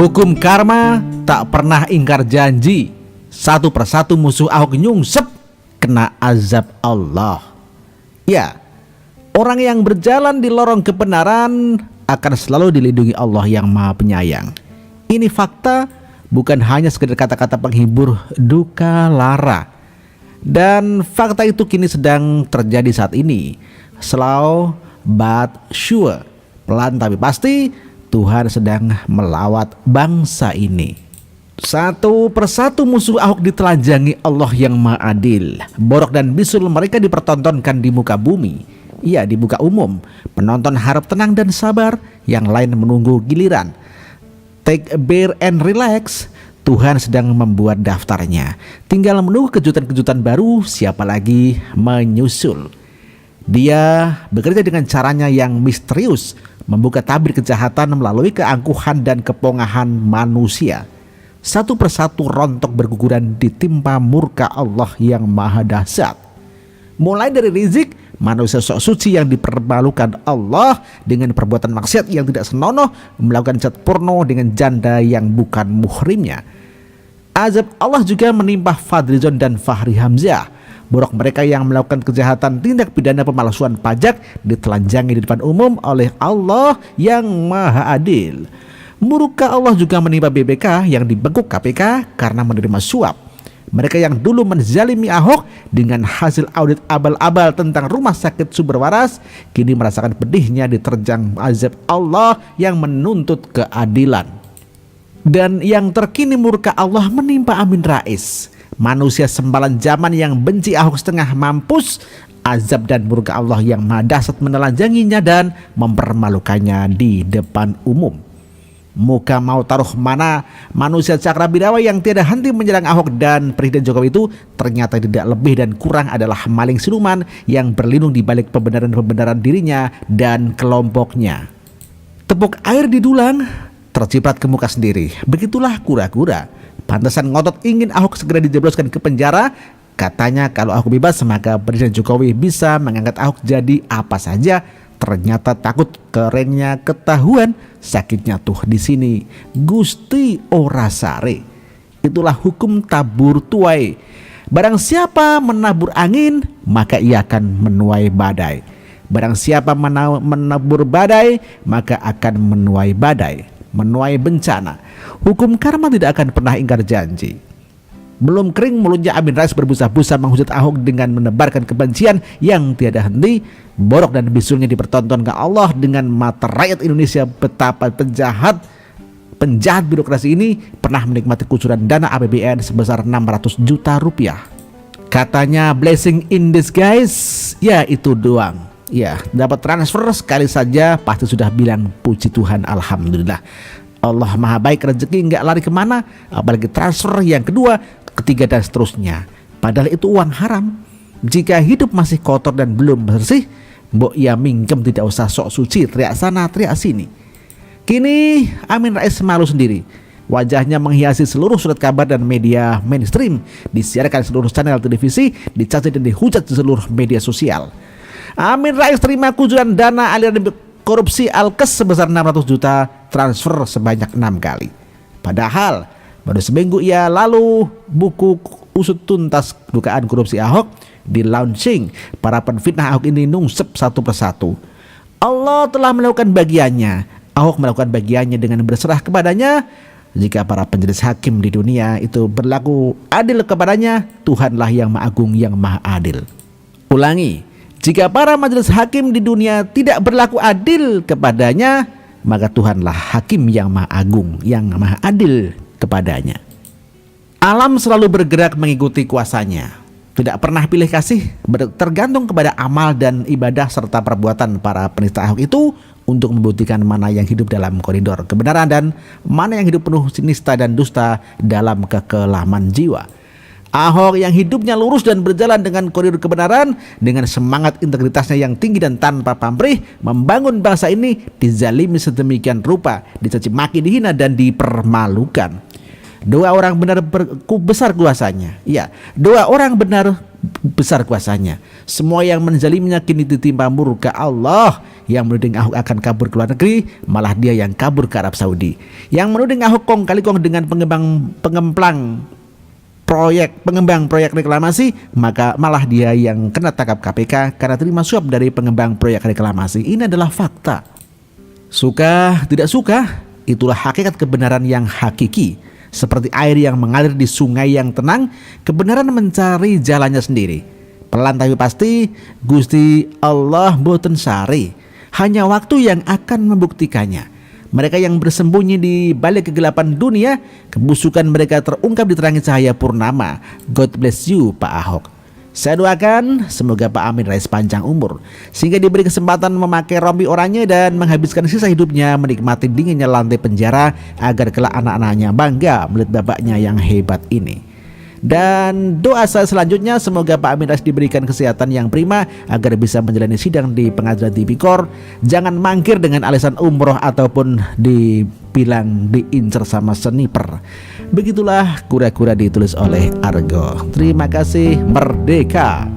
Hukum karma tak pernah ingkar janji. Satu persatu musuh Ahok nyungsep kena azab Allah. Ya, orang yang berjalan di lorong kebenaran akan selalu dilindungi Allah yang Maha Penyayang. Ini fakta, bukan hanya sekedar kata-kata penghibur duka lara. Dan fakta itu kini sedang terjadi saat ini. Slow but sure, pelan tapi pasti, Tuhan sedang melawat bangsa ini. Satu persatu musuh Ahok ditelanjangi Allah yang Maha Adil. Borok dan bisul mereka dipertontonkan di muka bumi. Iya, di muka umum. Penonton harap tenang dan sabar, yang lain menunggu giliran. Take a beer and relax. Tuhan sedang membuat daftarnya. Tinggal menunggu kejutan-kejutan baru, siapa lagi menyusul. Dia bekerja dengan caranya yang misterius, membuka tabir kejahatan melalui keangkuhan dan kepongahan manusia. Satu persatu rontok berguguran ditimpa murka Allah yang Maha Dahsyat. Mulai dari rizik, manusia sok suci yang dipermalukan Allah dengan perbuatan maksiat yang tidak senonoh, melakukan chat porno dengan janda yang bukan muhrimnya. Azab Allah juga menimpa Fadlizon dan Fahri Hamzah. Borok mereka yang melakukan kejahatan tindak pidana pemalsuan pajak ditelanjangi di depan umum oleh Allah yang Maha Adil. Murka Allah juga menimpa BBK yang dibekuk KPK karena menerima suap. Mereka yang dulu menzalimi Ahok dengan hasil audit abal-abal tentang rumah sakit sumber waras, kini merasakan pedihnya diterjang azab Allah yang menuntut keadilan. Dan yang terkini murka Allah menimpa Amin Rais, manusia sembalan zaman yang benci Ahok setengah mampus. Azab dan murka Allah yang Maha Dahsyat menelanjanginya dan mempermalukannya di depan umum. Muka mau taruh mana manusia cakrabidawa yang tiada henti menyerang Ahok dan Presiden Jokowi itu ternyata tidak lebih dan kurang adalah maling siluman yang berlindung di balik pembenaran-pembenaran dirinya dan kelompoknya. Tepuk air di dulang, terciprat ke muka sendiri. Begitulah kura-kura. Pantesan ngotot ingin Ahok segera dijebloskan ke penjara. Katanya kalau Ahok bebas maka Presiden Jokowi bisa mengangkat Ahok jadi apa saja. Ternyata takut kerennya ketahuan, sakitnya tuh di sini. Gusti ora sare. Itulah hukum tabur tuai. Barang siapa menabur angin, maka ia akan menuai badai. Barang siapa menabur badai, maka akan menuai badai, menuai bencana. Hukum karma tidak akan pernah ingkar janji. Belum kering mulutnya Amin Rais berbusa-busa menghujat Ahok dengan menebarkan kebencian yang tiada henti. Borok dan bisulnya dipertontonkan Allah dengan mata rakyat Indonesia betapa penjahat birokrasi ini pernah menikmati kucuran dana APBN sebesar 600 juta rupiah. Katanya blessing in disguise, ya itu doang. Ya, dapat transfer sekali saja pasti sudah bilang puji Tuhan, alhamdulillah. Allah Maha baik, rezeki nggak lari kemana, apalagi transfer yang kedua, ketiga dan seterusnya. Padahal itu uang haram. Jika hidup masih kotor dan belum bersih, mbok ya mingkem, tidak usah sok suci, teriak sana teriak sini. Kini Amin Rais malu sendiri. Wajahnya menghiasi seluruh surat kabar dan media mainstream, disiarkan seluruh channel televisi, dicaci dan dihujat di seluruh media sosial. Amin Rais terima kucuran dana aliran korupsi Alkes sebesar 600 juta, transfer sebanyak 6 kali. Padahal baru seminggu ia lalu buku usut tuntas dugaan korupsi Ahok di launching. Para penfitnah Ahok ini nungsep satu persatu. Allah telah melakukan bagiannya, Ahok melakukan bagiannya dengan berserah kepadanya. Jika para penjelis hakim di dunia itu berlaku adil kepadanya, Tuhanlah yang Maha Agung, yang Maha Adil. Ulangi, jika para majelis hakim di dunia tidak berlaku adil kepadanya, maka Tuhanlah hakim yang Maha Agung, yang Maha Adil kepadanya. Alam selalu bergerak mengikuti kuasanya, tidak pernah pilih kasih, tergantung kepada amal dan ibadah serta perbuatan para penista Ahok itu untuk membuktikan mana yang hidup dalam koridor kebenaran dan mana yang hidup penuh nista dan dusta dalam kekelaman jiwa. Ahok yang hidupnya lurus dan berjalan dengan koridor kebenaran, dengan semangat integritasnya yang tinggi dan tanpa pamrih, membangun bangsa ini dizalimi sedemikian rupa, dicaci maki, dihina dan dipermalukan. Dua orang benar besar kuasanya. Iya, dua orang benar besar kuasanya. Semua yang menzaliminya kini ditimpa murka Allah. Yang menuding Ahok akan kabur ke luar negeri, malah dia yang kabur ke Arab Saudi. Yang menuding Ahok kong kali kong dengan pengembang proyek reklamasi, maka malah dia yang kena tangkap KPK karena terima suap dari pengembang proyek reklamasi. Ini adalah fakta. Suka tidak suka, itulah hakikat kebenaran yang hakiki. Seperti air yang mengalir di sungai yang tenang, kebenaran mencari jalannya sendiri. Pelan tapi pasti, Gusti Allah boten sari. Hanya waktu yang akan membuktikannya. Mereka yang bersembunyi di balik kegelapan dunia, kebusukan mereka terungkap di terangi cahaya purnama. God bless you, Pak Ahok. Saya doakan semoga Pak Amin Rais panjang umur, sehingga diberi kesempatan memakai rompi oranye dan menghabiskan sisa hidupnya menikmati dinginnya lantai penjara, agar kelak anak-anaknya bangga melihat bapaknya yang hebat ini. Dan doa saya selanjutnya semoga Pak Amin Rais diberikan kesehatan yang prima agar bisa menjalani sidang di pengadilan tipikor. Jangan mangkir dengan alasan umroh ataupun dibilang diincer sama sniper. Begitulah kura-kura ditulis oleh Argo. Terima kasih, merdeka.